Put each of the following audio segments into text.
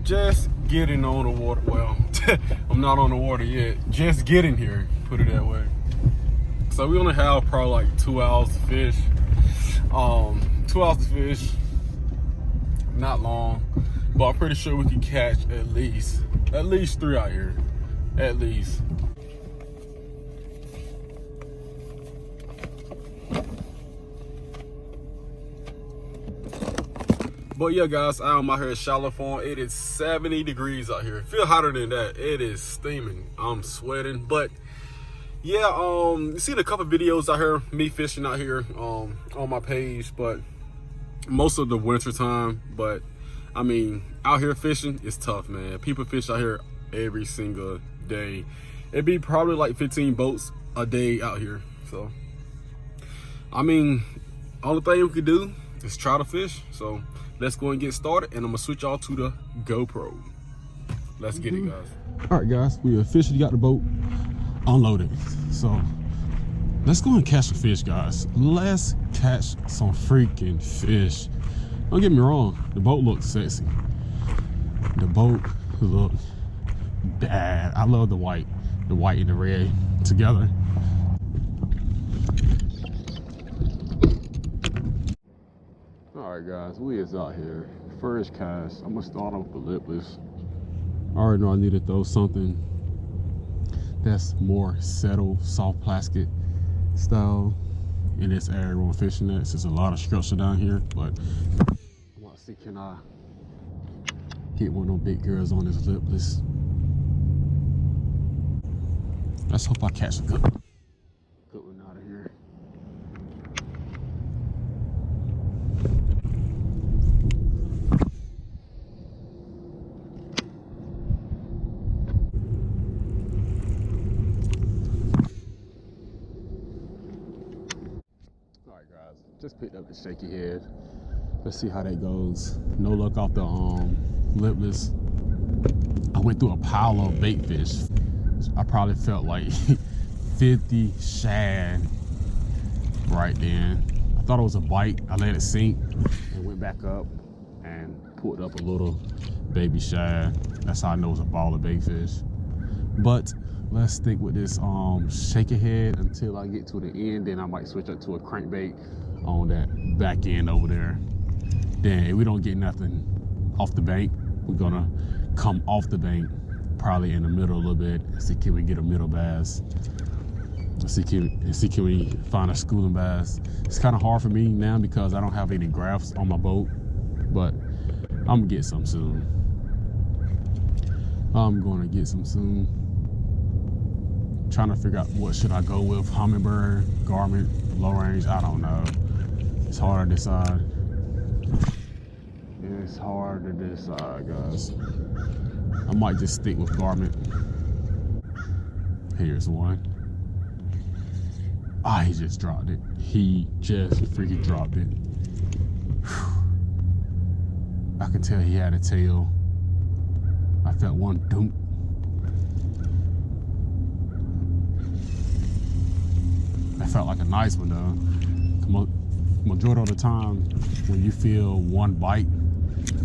Just getting on the water. Well, I'm not on the water yet. Just getting here, put it that way. So we only have probably like 2 hours to fish. 2 hours to fish, not long, but I'm pretty sure we can catch at least 3 out here, at least. But yeah, guys, I'm out here at Shallow Farm. It is 70 degrees out here. Feel hotter than that. It is steaming. I'm sweating. But yeah, you seen a couple videos out here, me fishing out here on my page, but most of the winter time. But I mean, out here fishing is tough, man. People fish out here every single day. It'd be probably like 15 boats a day out here. So I mean, only thing we could do is try to fish. So let's go and get started, and I'm gonna switch y'all to the GoPro. Let's get it, guys. All right, guys, we officially got the boat unloaded. So let's go and catch some fish, guys. Let's catch some freaking fish. Don't get me wrong, the boat looks sexy. The boat look bad. I love the white and the red together. All right, guys, we is out here. First cast, I'm gonna start off with the lipless. I already know I need to throw something that's more settled, soft plastic style in this area where I'm fishing at. There's a lot of structure down here, but I want to see, can I get one of those big girls on this lipless? Let's hope I catch a good one out of here. Just picked up the shaky head. Let's see how that goes. No luck off the lipless. I went through a pile of bait fish. I probably felt like 50 shad right then. I thought it was a bite. I let it sink and went back up and pulled up a little baby shad. That's how I know it's a ball of bait fish. But let's stick with this shaky head until I get to the end. Then I might switch up to a crankbait on that back end over there. Then if we don't get nothing off the bank, we're gonna come off the bank, probably in the middle a little bit, and see can we get a middle bass. See can we find a schooling bass. It's kind of hard for me now because I don't have any graphs on my boat, but I'm gonna get some soon. I'm gonna get some soon. Trying to figure out what should I go with, Humminbird, Garmin, low range, I don't know. It's hard to decide. It's hard to decide, guys. I might just stick with Garmin. Here's one. Ah, he just dropped it. He just freaking dropped it. I could tell he had a tail. I felt one doom. That felt like a nice one though. Majority of the time, when you feel one bite,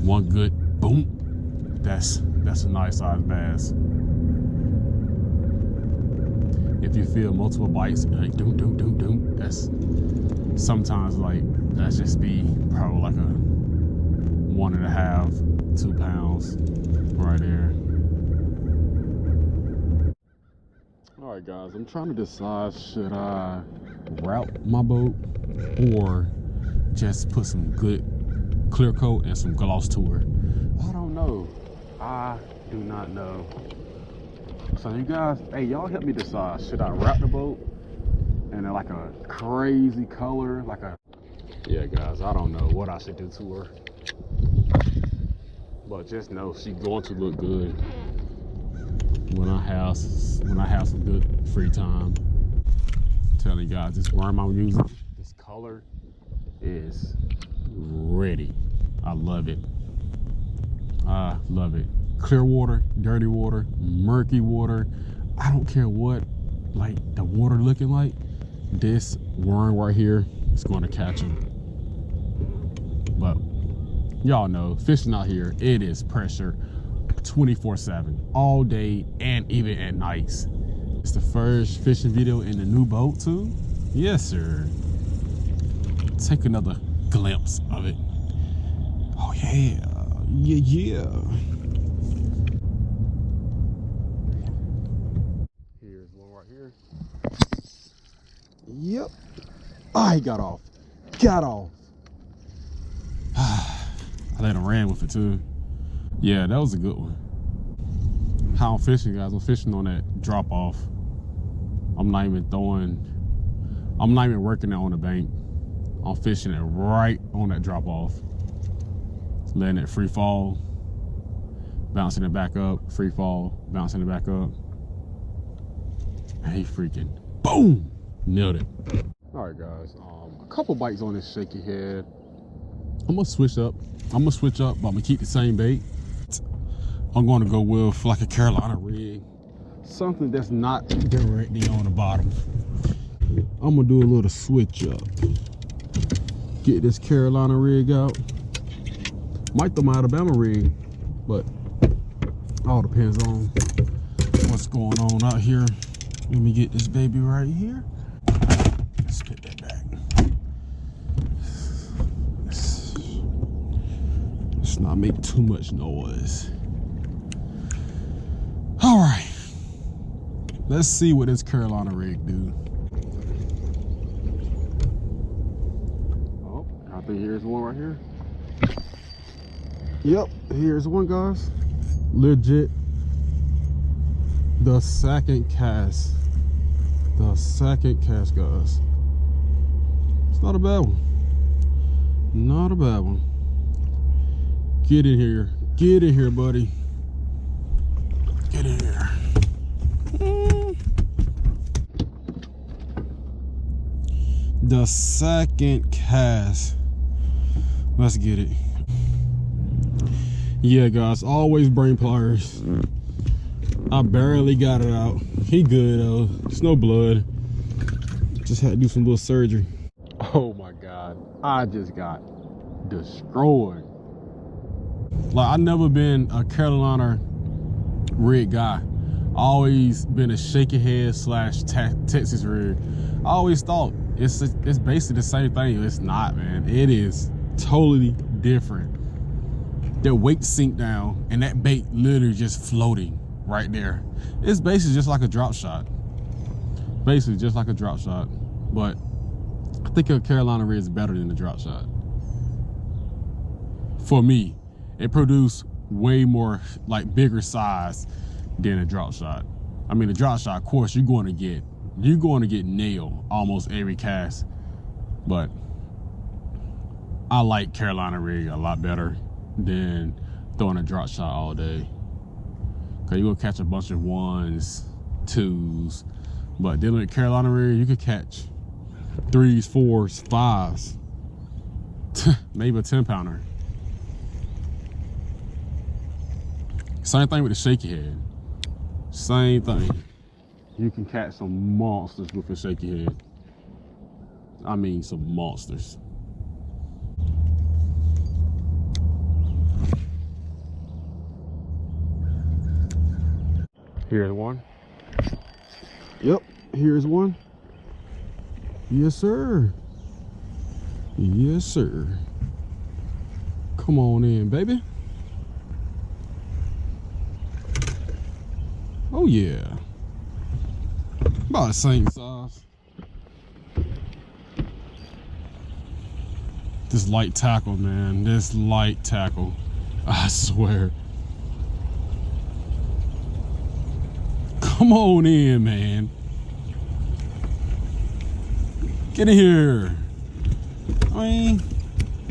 one good boom, that's a nice sized bass. If you feel multiple bites, like doom doom doom doom, that's sometimes like that's just be probably like a 1.5, 2 pounds right there. All right, guys, I'm trying to decide, should I route my boat or just put some good clear coat and some gloss to her? I don't know. I do not know. So you guys, hey, y'all help me decide. Should I route the boat and like a crazy color, like a, yeah, guys, I don't know what I should do to her. But just know she's going to look good when I have some good free time. I'm telling you guys, this worm I'm using, this color is ready. I love it. I love it. Clear water, dirty water, murky water. I don't care what like the water looking like. This worm right here is going to catch them. But y'all know, fishing out here, it is pressure 24/7, all day and even at nights. It's the first fishing video in the new boat too. Yes, sir. Take another glimpse of it. Oh yeah, yeah. Here's one right here. Yep. Oh, he got off. Got off. I let him ran with it too. Yeah, that was a good one. How I'm fishing, guys. I'm fishing on that drop off. I'm not even working it on the bank. I'm fishing it right on that drop off. Letting it free fall, bouncing it back up, free fall, bouncing it back up. And he freaking boom, nailed it. All right, guys, a couple bites on this shaky head. I'm gonna switch up, but I'm gonna keep the same bait. I'm gonna go with like a Carolina rig, something that's not directly on the bottom. I'm gonna do a little switch up. Get this Carolina rig out. Might throw my Alabama rig, but all depends on what's going on out here. Let me get this baby right here. Let's get that back. Let's not make too much noise. All right, let's see what this Carolina rig do. Oh, I think here's one right here. Yep, here's one, guys. Legit. The second cast. Guys. It's not a bad one. Not a bad one. Get in here. Get in here, buddy. Get in here. The second cast. Let's get it. Yeah, guys, always bring pliers. I barely got it out. He good though. It's no blood. Just had to do some little surgery. Oh my God, I just got destroyed. Like, I've never been a Carolina rig guy. Always been a shaky head / Texas rig. I always thought it's basically the same thing. It's not, man. It is totally different. Their weight sink down and that bait literally just floating right there. It's basically just like a drop shot. Basically just like a drop shot. But I think a Carolina rig is better than a drop shot. For me, it produced way more, like, bigger size than a drop shot. I mean, a drop shot, of course, you're going to get nailed almost every cast. But I like Carolina rig a lot better than throwing a drop shot all day. Cause you're gonna catch a bunch of 1s, 2s. But dealing with Carolina rig, you could catch 3s, 4s, 5s. Maybe a 10-pounder. Same thing with the shaky head. Same thing. You can catch some monsters with a shaky head. I mean, some monsters. Here's one. Yep, here's one. Yes, sir. Yes, sir. Come on in, baby. Oh, yeah. About the same size. This light tackle, man. This light tackle. I swear. Come on in, man. Get in here. I mean,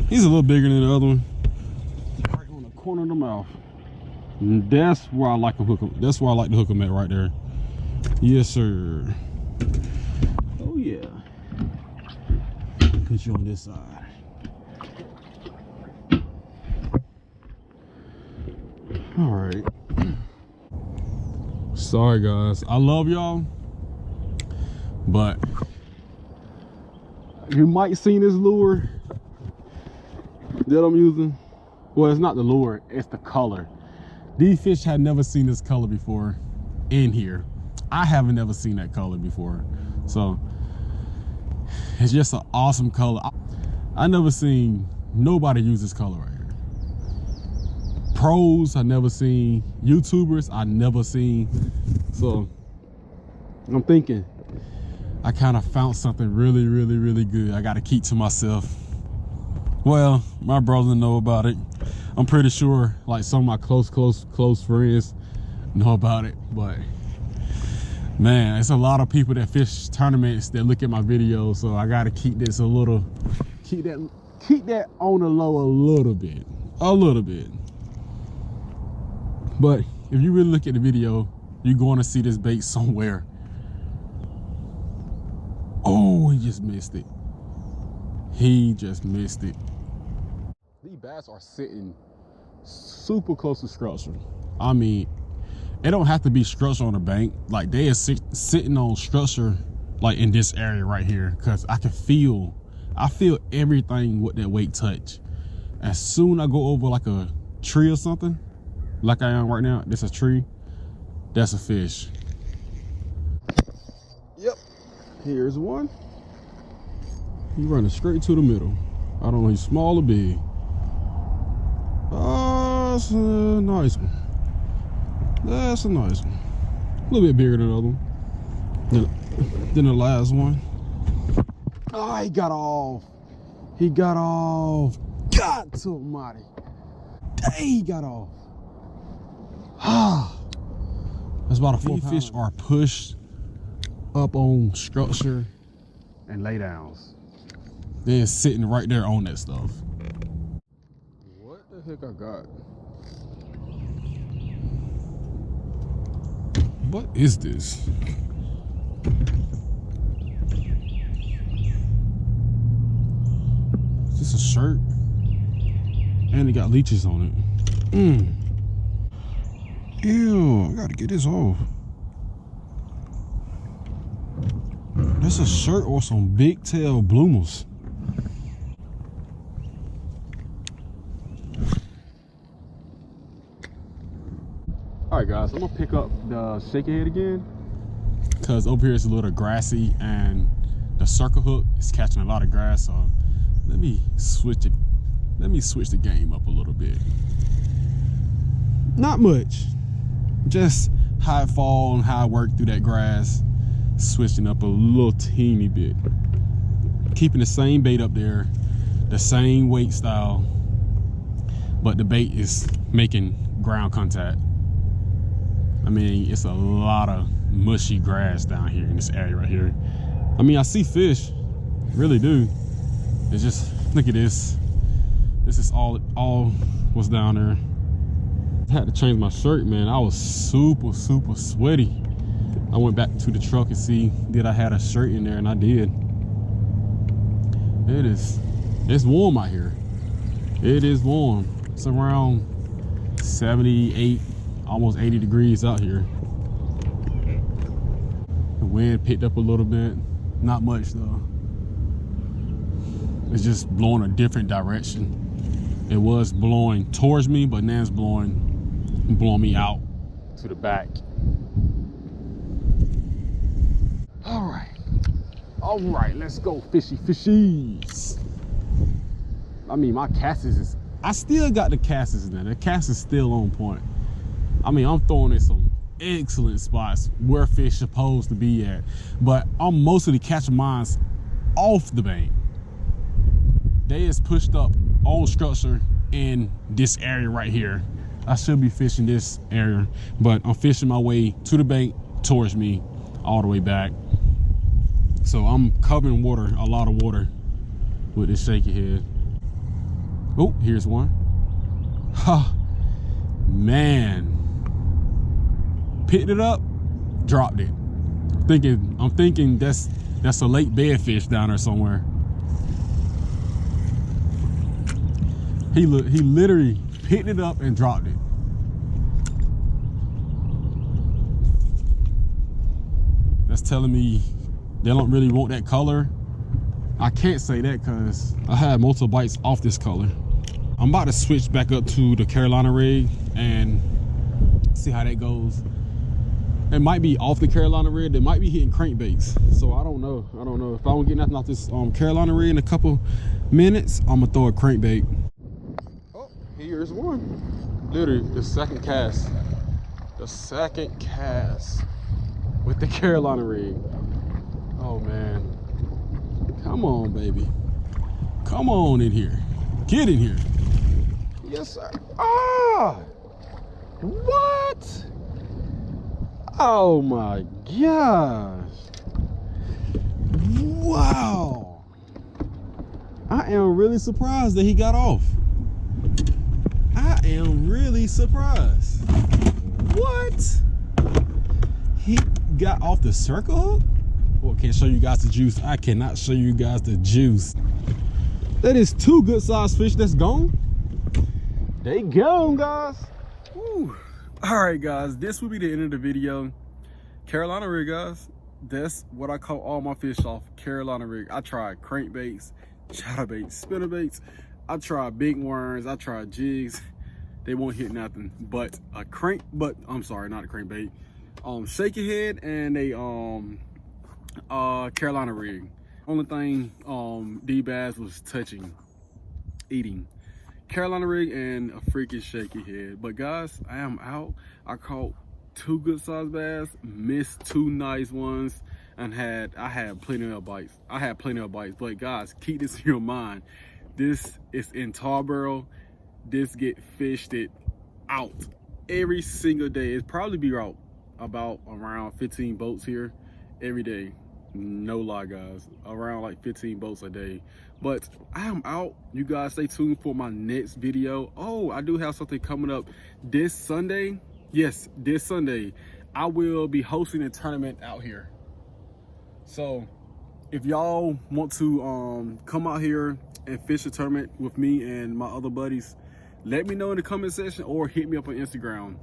he's a little bigger than the other one. Right on the corner of the mouth. And that's where I like to hook him. That's where I like to hook him at, right there. Yes, sir. Oh yeah. Put you on this side. All right. Sorry, guys. I love y'all, but you might see this lure that I'm using. Well, it's not the lure, it's the color. These fish had never seen this color before in here. I haven't never seen that color before. So it's just an awesome color. I never seen nobody use this color right here. Pros I never seen, YouTubers I never seen. So I'm thinking I kind of found something really, really, really good. I got to keep to myself. Well, my brother know about it. I'm pretty sure like some of my close friends know about it, but man, it's a lot of people that fish tournaments that look at my videos, so I gotta keep this keep that on the low a little bit. But if you really look at the video, you're going to see this bait somewhere. Oh, he just missed it. These bass are sitting super close to structure. I mean, it don't have to be structure on the bank. Like they are sitting on structure like in this area right here, because I feel everything with that weight touch. As soon as I go over like a tree or something, like I am right now, this is a tree, that's a fish. Yep, here's one. He running straight to the middle. I don't know, he's small or big. That's a nice one. That's a nice one. A little bit bigger than the other one. Than the last one. Oh, he got off. God almighty. Dang, he got off. That's about a 4 pound. Fish are pushed up on structure and lay downs. They're sitting right there on that stuff. What the heck I got? What is this? Is this a shirt? And it got leeches on it. Ew, I gotta get this off. That's a shirt or some big tail bloomers. All right, guys, I'm gonna pick up the shaky head again, because over here it's a little grassy and the circle hook is catching a lot of grass. So let me switch the game up a little bit. Not much, just how it fall and how I work through that grass, switching up a little teeny bit, keeping the same bait up there, the same weight style, but the bait is making ground contact. I mean, it's a lot of mushy grass down here in this area right here. I mean, I see fish, really do. It's just, look at this. This is all what's down there. I had to change my shirt, man. I was super sweaty. I went back to the truck and see did I had a shirt in there, and I did. It's warm out here. It is warm. It's around 78, almost 80 degrees out here. The wind picked up a little bit, not much though. It's just blowing a different direction. It was blowing towards me, but now it's blowing me out to the back. All right, let's go fishies. I mean, my Cassis I still got the Cassis in there. The Cassis is still on point. I mean, I'm throwing in some excellent spots where fish supposed to be at, but I'm mostly catching mines off the bank. They is pushed up on structure in this area right here. I should be fishing this area, but I'm fishing my way to the bank towards me all the way back. So I'm covering water, a lot of water with this shaky head. Oh, here's one. Ha, man. Picked it up, dropped it. I'm thinking that's a lake bedfish down there somewhere. He literally picked it up and dropped it. That's telling me they don't really want that color. I can't say that because I had multiple bites off this color. I'm about to switch back up to the Carolina rig and see how that goes. It might be off the Carolina rig. They might be hitting crankbaits. So I don't know. If I don't get nothing off this Carolina rig in a couple minutes, I'm gonna throw a crankbait. Oh, here's one. Literally the second cast. The second cast with the Carolina rig. Oh man. Come on, baby. Come on in here. Get in here. Yes, sir. Ah! What? Oh my gosh. Wow. I am really surprised that he got off. I am really surprised. What? He got off the circle hook? Well, I can't show you guys the juice. I cannot show you guys the juice. That is 2 good sized fish that's gone. They gone, guys. Woo. All right, guys, this will be the end of the video. Carolina rig, guys. That's what I call all my fish off. Carolina rig. I tried crankbaits, chatterbaits, spinnerbaits. I tried big worms. I tried jigs. They won't hit nothing but a I'm sorry, not a crankbait. Shaky head and a Carolina rig. Only thing D-Bass was eating. Carolina rig and a freaking shaky head. But guys, I am out. I caught 2 good sized bass, missed 2 nice ones, and I had plenty of bites. But guys, keep this in your mind. This is in Tarboro. This get fished it out every single day. It's probably be out about around 15 boats here every day. No lie, guys, around like 15 boats a day. But I am out. You guys stay tuned for my next video. Oh, I do have something coming up this Sunday. Yes, this Sunday I will be hosting a tournament out here. So if y'all want to come out here and fish a tournament with me and my other buddies, let me know in the comment section or hit me up on Instagram.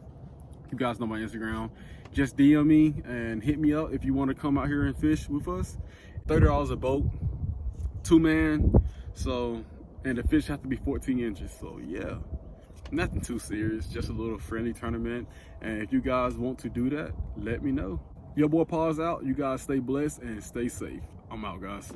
You guys know my Instagram. Just DM me and hit me up if you want to come out here and fish with us. $30 a boat, 2-man. So, and the fish have to be 14 inches. So yeah, nothing too serious, just a little friendly tournament. And if you guys want to do that, let me know. Your boy Paws out. You guys stay blessed and stay safe. I'm out, guys.